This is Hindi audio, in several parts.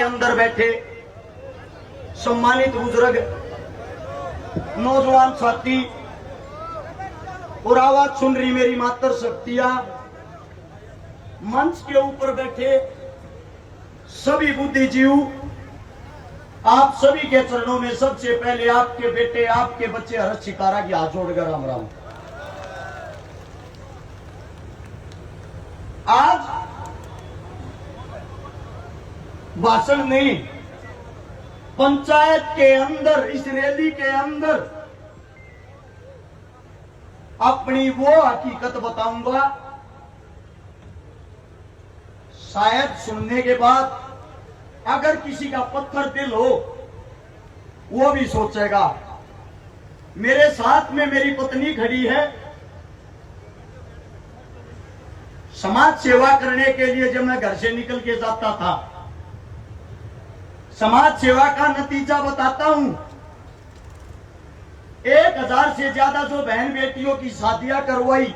अंदर बैठे सम्मानित बुजुर्ग, नौजवान साथी और आवाज सुन रही मेरी मातर शक्तियां, मंच के ऊपर बैठे सभी बुद्धिजीव, आप सभी के चरणों में सबसे पहले आपके बेटे, आपके बच्चे हर्ष शिकारा की हाथ जोड़कर राम राम। आज भाषण नहीं, पंचायत के अंदर, इस रैली के अंदर अपनी वो हकीकत बताऊंगा, शायद सुनने के बाद अगर किसी का पत्थर दिल हो वो भी सोचेगा। मेरे साथ में मेरी पत्नी खड़ी है। समाज सेवा करने के लिए जब मैं घर से निकल के जाता था, समाज सेवा का नतीजा बताता हूं। 1000 से ज्यादा जो बहन बेटियों की शादियां करवाई,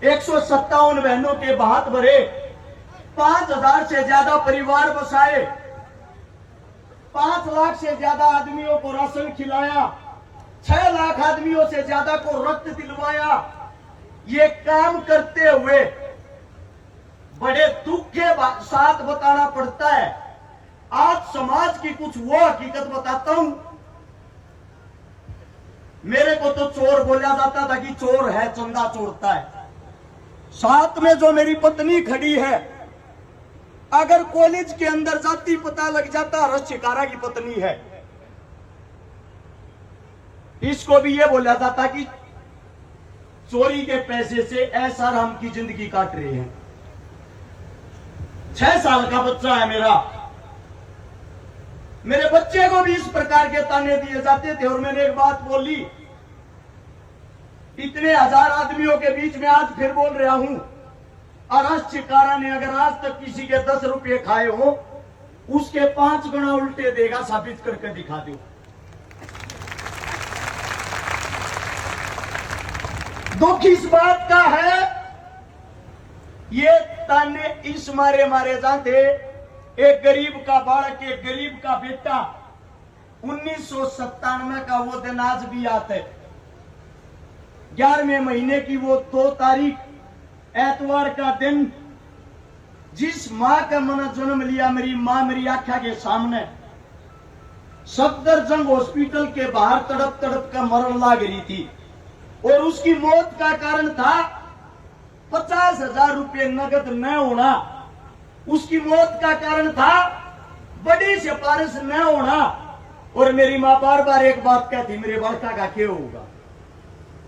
157 बहनों के भात भरे, 5000 से ज्यादा परिवार बसाए, 5 लाख से ज्यादा आदमियों को राशन खिलाया, 6 लाख आदमियों से ज्यादा को रक्त दिलवाया। ये काम करते हुए बड़े दुख के साथ बताना पड़ता है। आज समाज की कुछ वो हकीकत बताता हूं। मेरे को तो चोर बोला जाता था कि चोर है, चंदा चोरता है। साथ में जो मेरी पत्नी खड़ी है, अगर कॉलेज के अंदर जाती पता लग जाता हर्ष शिकारा की पत्नी है। इसको भी ये बोला जाता कि चोरी के पैसे से ऐसा हम की जिंदगी काट रहे हैं। 6 साल का बच्चा है मेरा, मेरे बच्चे को भी इस प्रकार के ताने दिए जाते थे। और मैंने एक बात बोली, इतने 1000 आदमियों के बीच में आज फिर बोल रहा हूं, हर्ष शिकारा ने अगर आज तक किसी के 10 रुपए खाए हो, उसके 5 गुना उल्टे देगा, साबित करके दिखा दो। दुख इस बात का है, ये ताने इस मारे जाते। एक गरीब का बालक, एक गरीब का बेटा, 1997 का वो दिन आज भी आता है। 11वें महीने की वो 2 तारीख, एतवार का दिन, जिस मां का मैंने जन्म लिया, मेरी मां मेरी आंखों के सामने सफदरजंग हॉस्पिटल के बाहर तड़प तड़प कर मरण लाग रही थी। और उसकी मौत का कारण था 50,000 रुपये नगद न होना। उसकी मौत का कारण था बड़ी सिफारिश न होना। और मेरी मां बार बार एक बात कहती, मेरे बड़का का क्या होगा,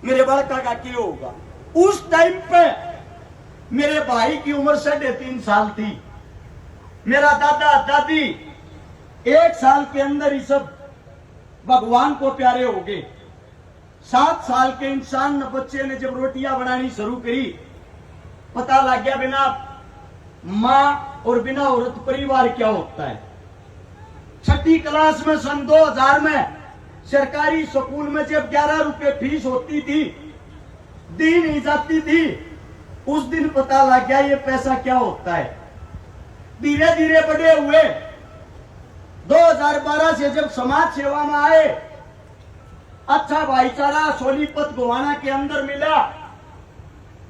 मेरे बड़का का क्या होगा। उस टाइम पे मेरे भाई की उम्र 3.5 साल थी। मेरा दादा दादी 1 साल के अंदर ही सब भगवान को प्यारे हो गए। 7 साल के इंसान बच्चे ने जब रोटियां बनानी शुरू करी, पता लग गया बिना मां और बिना औरत परिवार क्या होता है। 6ठी क्लास में सन 2000 में सरकारी स्कूल में जब 11 रुपए फीस होती थी, दी नहीं जाती थी, उस दिन पता लग गया ये पैसा क्या होता है। धीरे धीरे बड़े हुए, 2012 से जब समाज सेवा में आए, अच्छा भाईचारा सोनीपत गोवाना के अंदर मिला।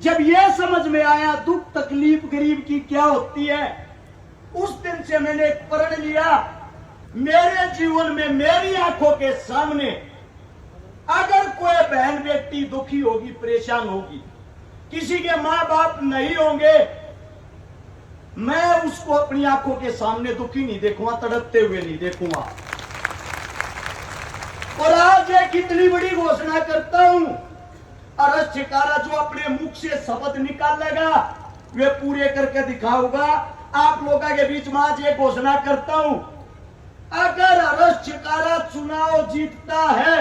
जब यह समझ में आया दुख तकलीफ गरीब की क्या होती है, उस दिन से मैंने एक प्रण लिया, मेरे जीवन में मेरी आंखों के सामने अगर कोई बहन बेटी दुखी होगी, परेशान होगी, किसी के मां बाप नहीं होंगे, मैं उसको अपनी आंखों के सामने दुखी नहीं देखूंगा, तड़पते हुए नहीं देखूंगा। और आज एक इतनी बड़ी घोषणा करता हूं, हर्ष शिकारा जो अपने मुख से शब्द निकालेगा वे पूरे करके दिखाऊंगा। आप लोगों के बीच में आज एक घोषणा करता हूं, अगर हर्ष शिकारा चुनाव जीतता है,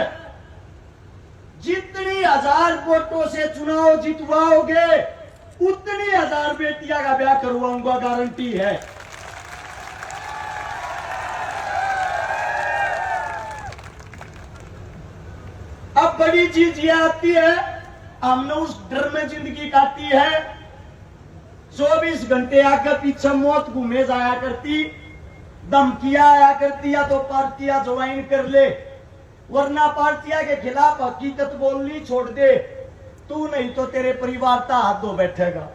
जितनी 1000 वोटों से चुनाव जितवाओगे, उतनी 1000 बेटियां का ब्याह करवाऊंगा, गारंटी है। अब बड़ी चीज ये आती है, हमने उस डर में जिंदगी काटी है। 24 घंटे आगे पीछे मौत घूमे जाया करती। धमकियां आया करती है तो पार्टियां ज्वाइन कर ले, वरना पार्टियां के खिलाफ हकीकत बोलनी छोड़ दे, तू नहीं तो तेरे परिवार का हाथ धो बैठेगा।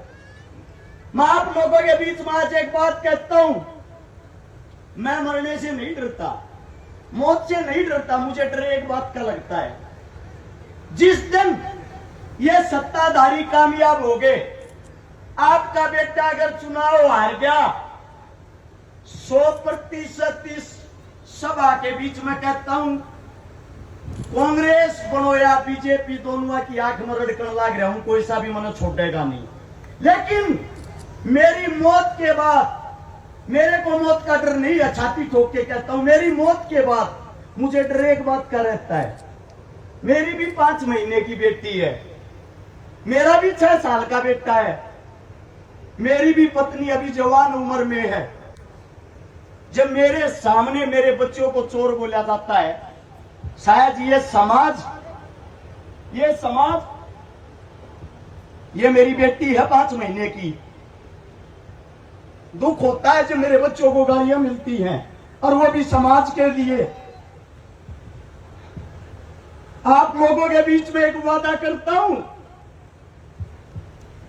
मैं आप लोगों के बीच में आज एक बात कहता हूं, मैं मरने से नहीं डरता, मौत से नहीं डरता, मुझे डर एक बात का लगता है, जिस दिन ये सत्ताधारी कामयाब हो गए, आपका बेटा अगर चुनाव हार गया, 100% इस सभा के बीच में कहता हूं, कांग्रेस बनो या बीजेपी, दोनों की आंख में रड़कन लाग रहा हूं, कोई सा भी मनो छोड़ेगा नहीं। लेकिन मेरी मौत के बाद, मेरे को मौत का डर नहीं है, छाती ठोक के कहता हूं, मेरी मौत के बाद मुझे डर एक बात का रहता है, मेरी भी 5 महीने की बेटी है, मेरा भी 6 साल का बेटा है, मेरी भी पत्नी अभी जवान उम्र में है। जब मेरे सामने मेरे बच्चों को चोर बोला जाता है, शायद ये समाज, ये मेरी बेटी है 5 महीने की, दुख होता है जब मेरे बच्चों को गालियां मिलती हैं, और वो भी समाज के लिए। आप लोगों के बीच में एक वादा करता हूं,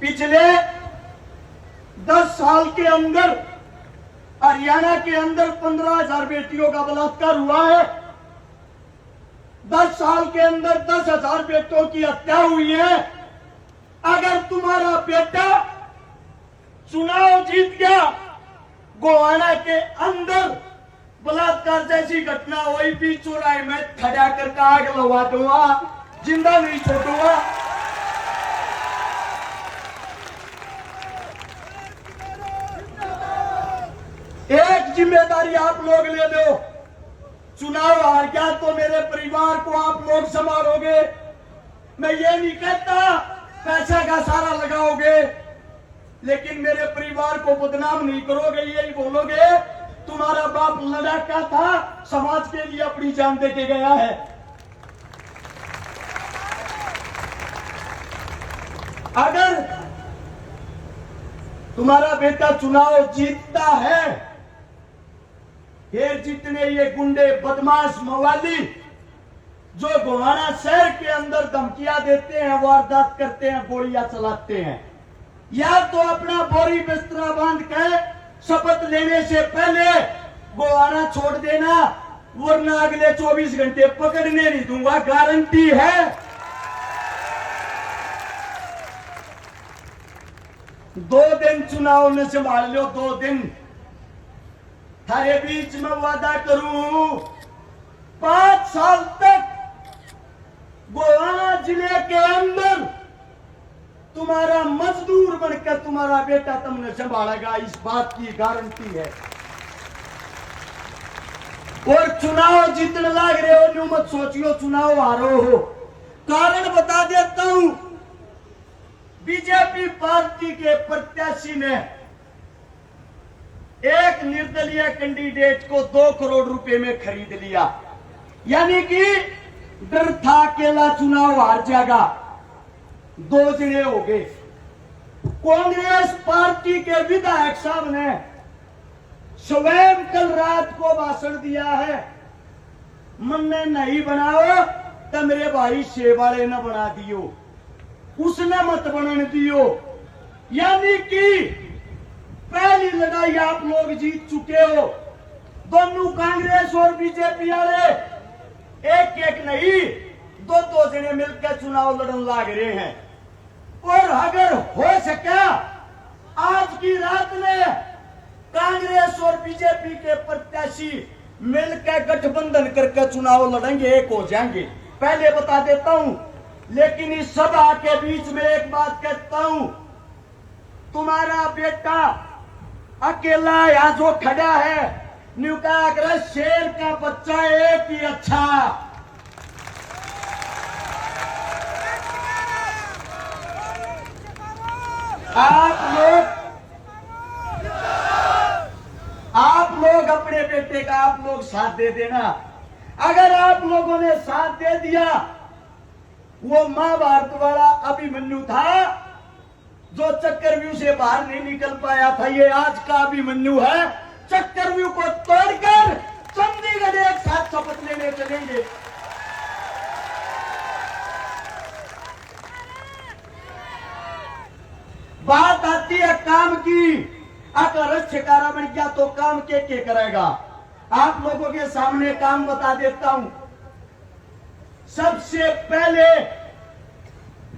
पिछले 10 साल के अंदर हरियाणा के अंदर 15,000 बेटियों का बलात्कार हुआ है, 10 साल के अंदर 10,000 बेटों की हत्या हुई है। अगर तुम्हारा बेटा चुनाव जीत गया, गोवाना के अंदर बलात्कार जैसी घटना हुई भी, चौराहे में खड़ा करके आग लगा दूंगा, जिंदा नहीं छोड़ूंगा। एक जिम्मेदारी आप लोग ले दो, चुनाव हार गया तो मेरे परिवार को आप लोग संभालोगे। मैं ये नहीं कहता पैसा का सारा लगाओगे, लेकिन मेरे परिवार को बदनाम नहीं करोगे, यही बोलोगे तुम्हारा बाप लड़ाका था, समाज के लिए अपनी जान दे के गया है। अगर तुम्हारा बेटा चुनाव जीतता है, फिर जितने ये गुंडे बदमाश मवाली जो गोवाना शहर के अंदर धमकियां देते हैं, वारदात करते हैं, गोलियां चलाते हैं, या तो अपना बोरी बिस्तरा बांध के शपथ लेने से पहले गोवाना छोड़ देना, वरना अगले 24 घंटे पकड़ने नहीं दूंगा, गारंटी है। 2 दिन चुनाव ने संभाल लो, 2 दिन थारे बीच में वादा करूं, 5 साल तक गोवाना जिले के अंदर तुम्हारा मजदूर बनकर तुम्हारा बेटा तुमने संभालेगा, इस बात की गारंटी है। और चुनाव जीतने लग रहे हो, न्यू मत सोचियो चुनाव हारो हो। कारण बता देता हूं, बीजेपी पार्टी के प्रत्याशी ने एक निर्दलीय कैंडिडेट को 2 करोड़ रुपए में खरीद लिया, यानी कि डर था अकेला चुनाव हार जाएगा, 2 जने हो गए। कांग्रेस पार्टी के विधायक साहब ने स्वयं कल रात को भाषण दिया है, मन ने नहीं बनाओ तो मेरे भाई शेवाड़े ने बना दियो, उसने मत बनने दियो। यानी कि पहली लड़ाई आप लोग जीत चुके हो। दोनों कांग्रेस और बीजेपी वाले एक नहीं, 2 जने मिलकर चुनाव लड़न लग रहे हैं। और अगर हो सका आज की रात में कांग्रेस और बीजेपी के प्रत्याशी मिलकर गठबंधन करके चुनाव लड़ेंगे, एक हो जाएंगे, पहले बता देता हूं। लेकिन इस सभा के बीच में एक बात कहता हूं, तुम्हारा बेटा अकेला यहां जो खड़ा है, न्यू का शेर का बच्चा एक ही अच्छा। आप लोग अपने बेटे का आप लोग साथ दे देना। अगर आप लोगों ने साथ दे दिया, वो महाभारत वाला अभिमन्यु था जो चक्रव्यूह से बाहर नहीं निकल पाया था, ये आज का अभिमन्यु है चक्रव्यूह को तोड़कर चंडीगढ़ एक साथ शपथ लेने चलेंगे। बात आती है काम की, अगर छिकारा बन गया तो काम के करेगा। आप लोगों के सामने काम बता देता हूं। सबसे पहले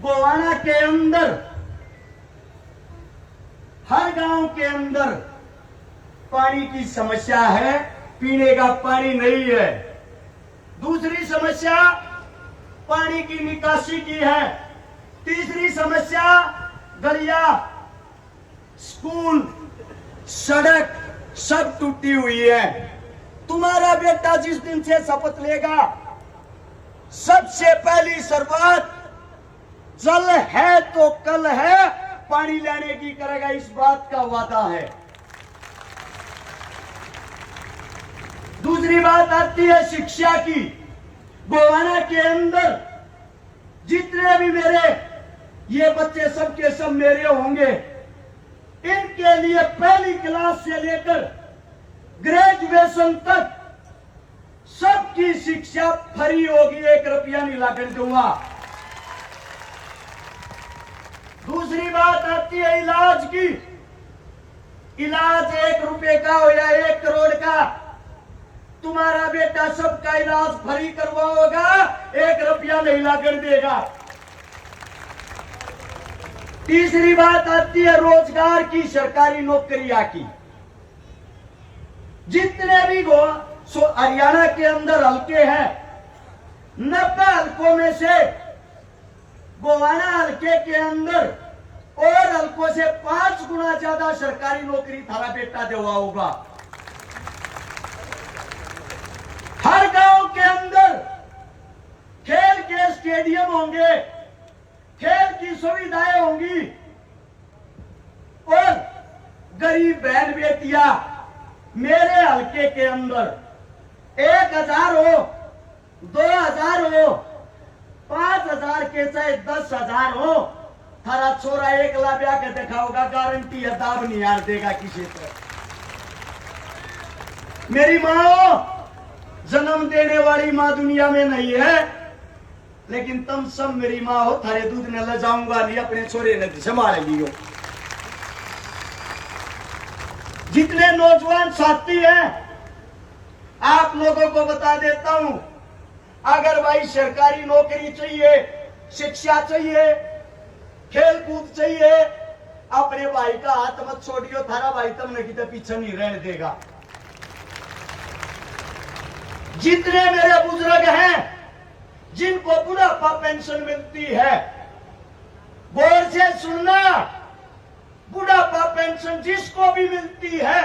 गोवाना के अंदर, हर गांव के अंदर पानी की समस्या है, पीने का पानी नहीं है। दूसरी समस्या पानी की निकासी की है। तीसरी समस्या गलिया, स्कूल, सड़क सब टूटी हुई है। तुम्हारा बेटा जिस दिन से शपथ लेगा, सबसे पहली शुरुआत जल है तो कल है पानी लाने की करेगा, इस बात का वादा है। दूसरी बात आती है शिक्षा की। गोवाना के अंदर जितने भी मेरे ये बच्चे सबके सब मेरे होंगे, इनके लिए पहली क्लास से लेकर ग्रेजुएशन तक सबकी शिक्षा फ्री होगी, 1 रुपया नहीं लाकर दूंगा। दूसरी बात आती है इलाज की। इलाज 1 रुपए का हो या 1 करोड़ का, तुम्हारा बेटा सबका इलाज फ्री करवाओगा, 1 रुपया नहीं लाकर देगा। तीसरी बात आती है रोजगार की, सरकारी नौकरियां की। जितने भी हरियाणा के अंदर हल्के हैं, 90 हल्कों में से गोवाना हल्के के अंदर और हल्कों से 5 गुना ज्यादा सरकारी नौकरी थारा बेटा देवा होगा। हर गांव के अंदर खेल के स्टेडियम होंगे, खेल की सुविधाएं होंगी और गरीब बहन बेटियां मेरे हल्के के अंदर 1000 हो, 2000 हो, 5000 के चाहे 10,000 हो, थारा छोरा 1 लाख ब्याह के दिखाओगा, गारंटी है, दाब नहीं यार देगा किसी तरह। मेरी मां हो, जन्म देने वाली मां दुनिया में नहीं है, लेकिन तुम सब मेरी मां हो, थारे दूध ने ले जाऊंगा नहीं, अपने छोरे ने संभाल लियो। जितने नौजवान साथी हैं, आप लोगों को बता देता हूं, अगर भाई सरकारी नौकरी चाहिए, शिक्षा चाहिए, खेल कूद चाहिए, अपने भाई का हाथ मत छोड़ियो, थारा भाई तुमने कितने पीछे नहीं रहने देगा। जितने मेरे बुजुर्ग हैं जिनको बुढ़ापा पेंशन मिलती है, गौर से सुनना, बुढ़ापा पेंशन जिसको भी मिलती है,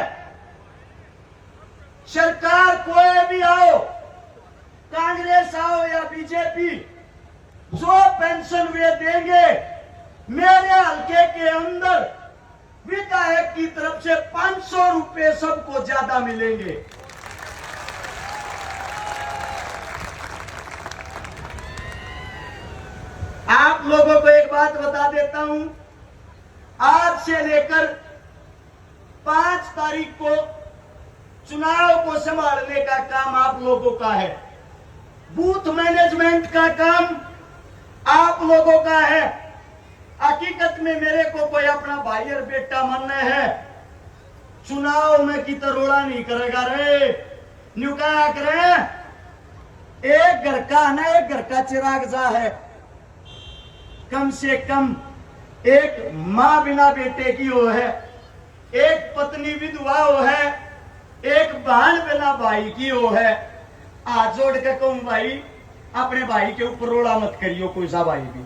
सरकार कोई भी आओ, कांग्रेस आओ या बीजेपी, जो पेंशन वे देंगे, मेरे हल्के के अंदर विधायक की तरफ से 500 रुपए सबको ज्यादा मिलेंगे। आप लोगों को एक बात बता देता हूं, आज से लेकर 5 तारीख को चुनाव को संभालने का काम आप लोगों का है। बूथ मैनेजमेंट का काम आप लोगों का है। हकीकत में मेरे को कोई अपना भाई और बेटा मानना है, चुनाव में की तरोड़ा नहीं करेगा रे, न्यू क्या करे, एक घर का ना, एक घर का चिराग जा है। कम से कम एक मां बिना बेटे की हो है, एक पत्नी विधवा हो है, एक बहन बिना भाई की हो है। हाथ जोड़ के कहूं भाई, अपने भाई के ऊपर रोड़ा मत करियो कोई सा भाई भी,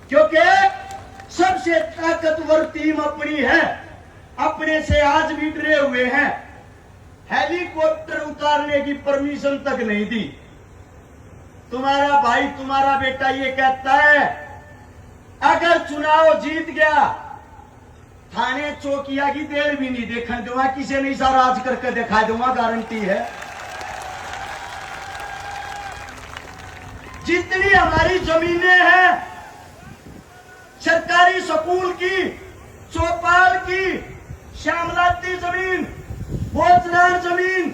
क्योंकि सबसे ताकतवर टीम अपनी है। अपने से आज भी डरे हुए हैं, हेलीकॉप्टर उतारने की परमिशन तक नहीं दी। तुम्हारा भाई, तुम्हारा बेटा ये कहता है, अगर चुनाव जीत गया, थाने चौकिया की देर भी नहीं देखने दूंगा, किसी नहीं सा राज करके दिखा दूंगा, गारंटी है। जितनी हमारी जमीनें हैं, सरकारी स्कूल की, चौपाल की, श्यामलाती जमीन, बोझदार जमीन